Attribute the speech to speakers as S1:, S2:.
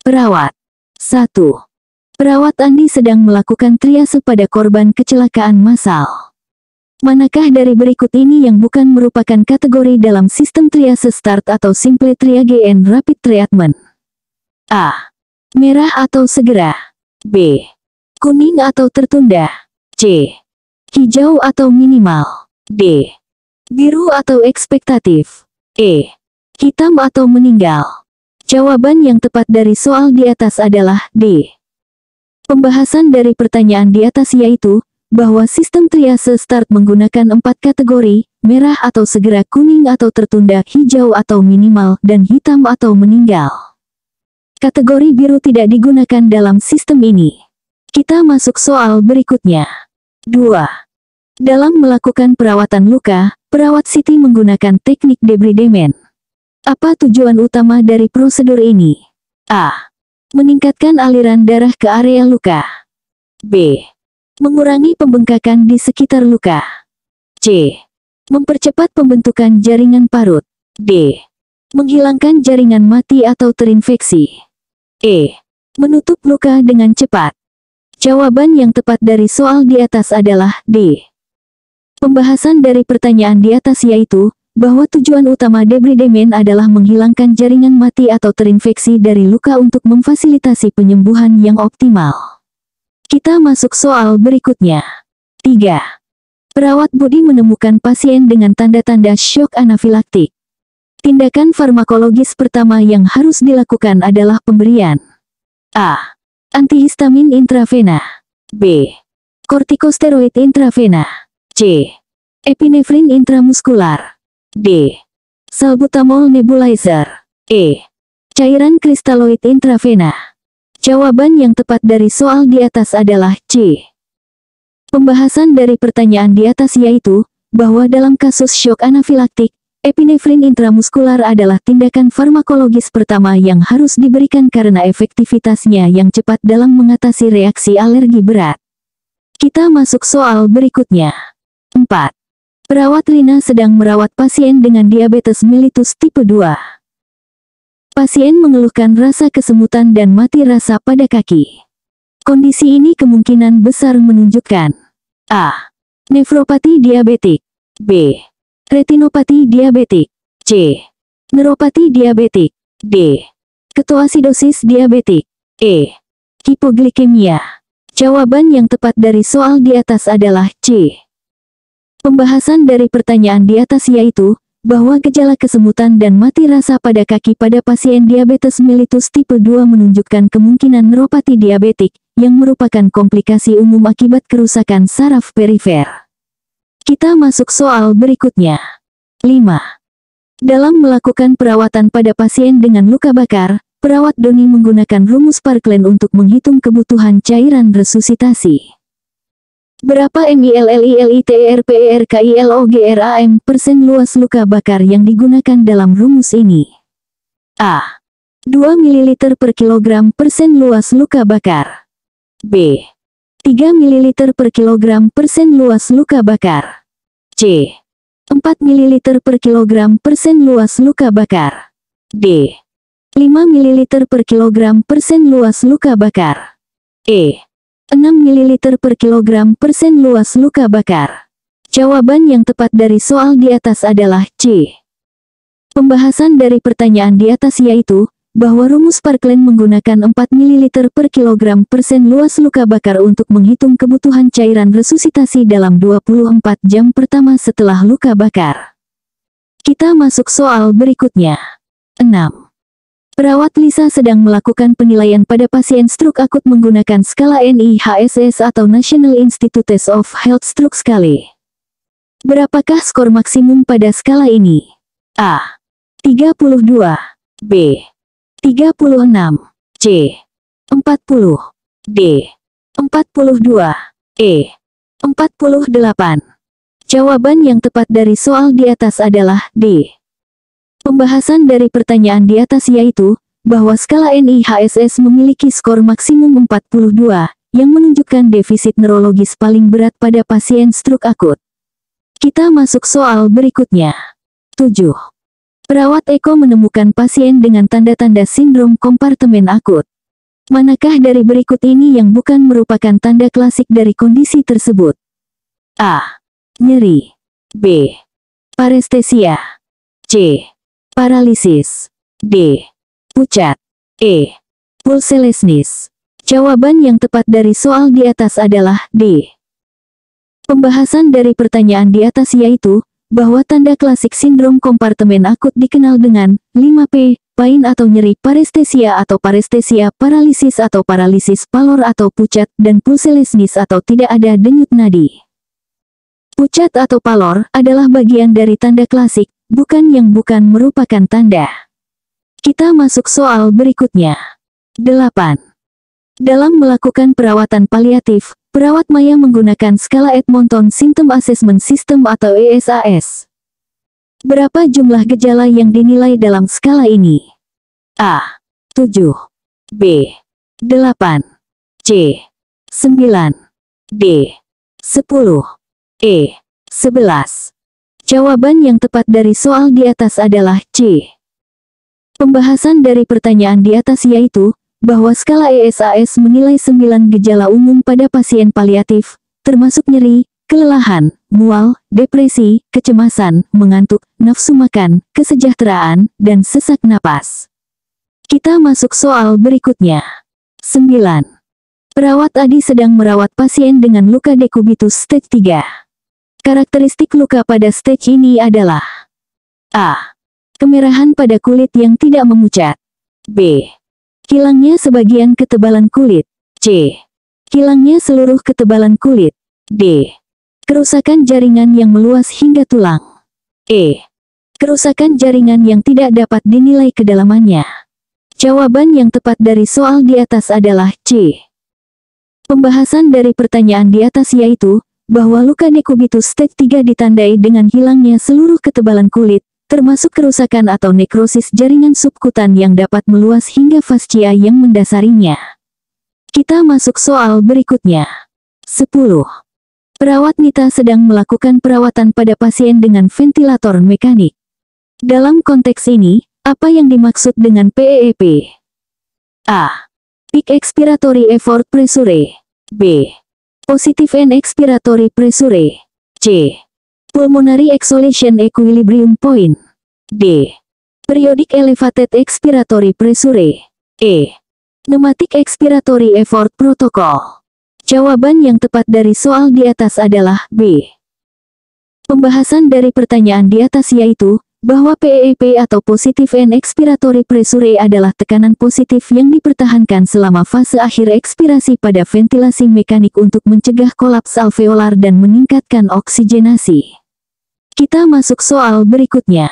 S1: Perawat 1. Perawat Andi sedang melakukan triase pada korban kecelakaan massal. Manakah dari berikut ini yang bukan merupakan kategori dalam sistem triase start atau simple triage and rapid treatment? A. Merah atau segera. B. Kuning atau tertunda. C. Hijau atau minimal. D. Biru atau ekspektatif. E. Hitam atau meninggal. Jawaban yang tepat dari soal di atas adalah D. Pembahasan dari pertanyaan di atas yaitu, bahwa sistem triase start menggunakan 4 kategori, merah atau segera, kuning atau tertunda, hijau atau minimal, dan hitam atau meninggal. Kategori biru tidak digunakan dalam sistem ini. Kita masuk soal berikutnya. 2. Dalam melakukan perawatan luka, perawat Siti menggunakan teknik debridement. Apa tujuan utama dari prosedur ini? A. Meningkatkan aliran darah ke area luka. B. Mengurangi pembengkakan di sekitar luka. C. Mempercepat pembentukan jaringan parut. D. Menghilangkan jaringan mati atau terinfeksi. E. Menutup luka dengan cepat. Jawaban yang tepat dari soal di atas adalah D. Pembahasan dari pertanyaan di atas yaitu, bahwa tujuan utama debridement adalah menghilangkan jaringan mati atau terinfeksi dari luka untuk memfasilitasi penyembuhan yang optimal. Kita masuk soal berikutnya. 3. Perawat Budi menemukan pasien dengan tanda-tanda syok anafilaktik. Tindakan farmakologis pertama yang harus dilakukan adalah pemberian A. Antihistamin intravena. B. Kortikosteroid intravena. C. Epinefrin intramuskular. D. Salbutamol nebulizer. E. Cairan kristaloid intravena. Jawaban yang tepat dari soal di atas adalah C. Pembahasan dari pertanyaan di atas yaitu, bahwa dalam kasus syok anafilaktik, epinefrin intramuskular adalah tindakan farmakologis pertama yang harus diberikan karena efektivitasnya yang cepat dalam mengatasi reaksi alergi berat. Kita masuk soal berikutnya. 4. Perawat Lina sedang merawat pasien dengan diabetes mellitus tipe 2. Pasien mengeluhkan rasa kesemutan dan mati rasa pada kaki. Kondisi ini kemungkinan besar menunjukkan A. Nefropati diabetik. B. Retinopati diabetik. C. Neuropati diabetik. D. Ketoasidosis diabetik. E. Hipoglikemia. Jawaban yang tepat dari soal di atas adalah C. Pembahasan dari pertanyaan di atas yaitu, bahwa gejala kesemutan dan mati rasa pada kaki pada pasien diabetes mellitus tipe 2 menunjukkan kemungkinan neuropati diabetik, yang merupakan komplikasi umum akibat kerusakan saraf perifer. Kita masuk soal berikutnya. 5. Dalam melakukan perawatan pada pasien dengan luka bakar, perawat Doni menggunakan rumus Parkland untuk menghitung kebutuhan cairan resusitasi. Berapa ml/liter/perkilogram persen luas luka bakar yang digunakan dalam rumus ini? A. 2 ml per kilogram persen luas luka bakar. B. 3 ml per kilogram persen luas luka bakar. C. 4 ml per kilogram persen luas luka bakar. D. 5 ml per kilogram persen luas luka bakar. E. 6 ml per kilogram persen luas luka bakar. Jawaban yang tepat dari soal di atas adalah C. Pembahasan dari pertanyaan di atas yaitu, bahwa rumus Parkland menggunakan 4 ml per kilogram persen luas luka bakar untuk menghitung kebutuhan cairan resusitasi dalam 24 jam pertama setelah luka bakar. Kita masuk soal berikutnya. 6. Perawat Lisa sedang melakukan penilaian pada pasien stroke akut menggunakan skala NIHSS atau National Institutes of Health Stroke Scale. Berapakah skor maksimum pada skala ini? A. 32. B. 36. C. 40. D. 42. E. 48. Jawaban yang tepat dari soal di atas adalah D. Pembahasan dari pertanyaan di atas yaitu, bahwa skala NIHSS memiliki skor maksimum 42, yang menunjukkan defisit neurologis paling berat pada pasien stroke akut. Kita masuk soal berikutnya. 7. Perawat Eko menemukan pasien dengan tanda-tanda sindrom kompartemen akut. Manakah dari berikut ini yang bukan merupakan tanda klasik dari kondisi tersebut? A. Nyeri. B. Parestesia. C. Paralisis. D. Pucat. E. Pulselessness. Jawaban yang tepat dari soal di atas adalah D. Pembahasan dari pertanyaan di atas yaitu, bahwa tanda klasik sindrom kompartemen akut dikenal dengan 5P, pain atau nyeri, parestesia atau parestesia, paralisis atau paralisis, palor atau pucat, dan pulselessness atau tidak ada denyut nadi. Pucat atau palor adalah bagian dari tanda klasik, bukan yang bukan merupakan tanda. Kita masuk soal berikutnya. 8. Dalam melakukan perawatan paliatif, perawat maya menggunakan skala Edmonton Symptom Assessment System atau ESAS. Berapa jumlah gejala yang dinilai dalam skala ini? A. 7. B. 8. C. 9. D. 10. E. 11. Jawaban yang tepat dari soal di atas adalah C. Pembahasan dari pertanyaan di atas yaitu, bahwa skala ESAS menilai 9 gejala umum pada pasien paliatif, termasuk nyeri, kelelahan, mual, depresi, kecemasan, mengantuk, nafsu makan, kesejahteraan, dan sesak napas. Kita masuk soal berikutnya. 9. Perawat Adi sedang merawat pasien dengan luka dekubitus stage 3. Karakteristik luka pada stage ini adalah A. Kemerahan pada kulit yang tidak memucat. B. Hilangnya sebagian ketebalan kulit. C. Hilangnya seluruh ketebalan kulit. D. Kerusakan jaringan yang meluas hingga tulang. E. Kerusakan jaringan yang tidak dapat dinilai kedalamannya. Jawaban yang tepat dari soal di atas adalah C. Pembahasan dari pertanyaan di atas yaitu, bahwa luka dekubitus stage 3 ditandai dengan hilangnya seluruh ketebalan kulit, termasuk kerusakan atau nekrosis jaringan subkutan yang dapat meluas hingga fascia yang mendasarinya. Kita masuk soal berikutnya. 10. Perawat Nita sedang melakukan perawatan pada pasien dengan ventilator mekanik. Dalam konteks ini, apa yang dimaksud dengan PEEP? A. Peak Expiratory Effort Pressure. B. Positive and Expiratory Pressure. C. Pulmonary Exhalation Equilibrium Point. D. Periodic Elevated Expiratory Pressure. E. Pneumatic Expiratory Effort Protocol. Jawaban yang tepat dari soal di atas adalah B. Pembahasan dari pertanyaan di atas yaitu, bahwa PEP atau Positive and Expiratory Pressure adalah tekanan positif yang dipertahankan selama fase akhir ekspirasi pada ventilasi mekanik untuk mencegah kolaps alveolar dan meningkatkan oksigenasi. Kita masuk soal berikutnya.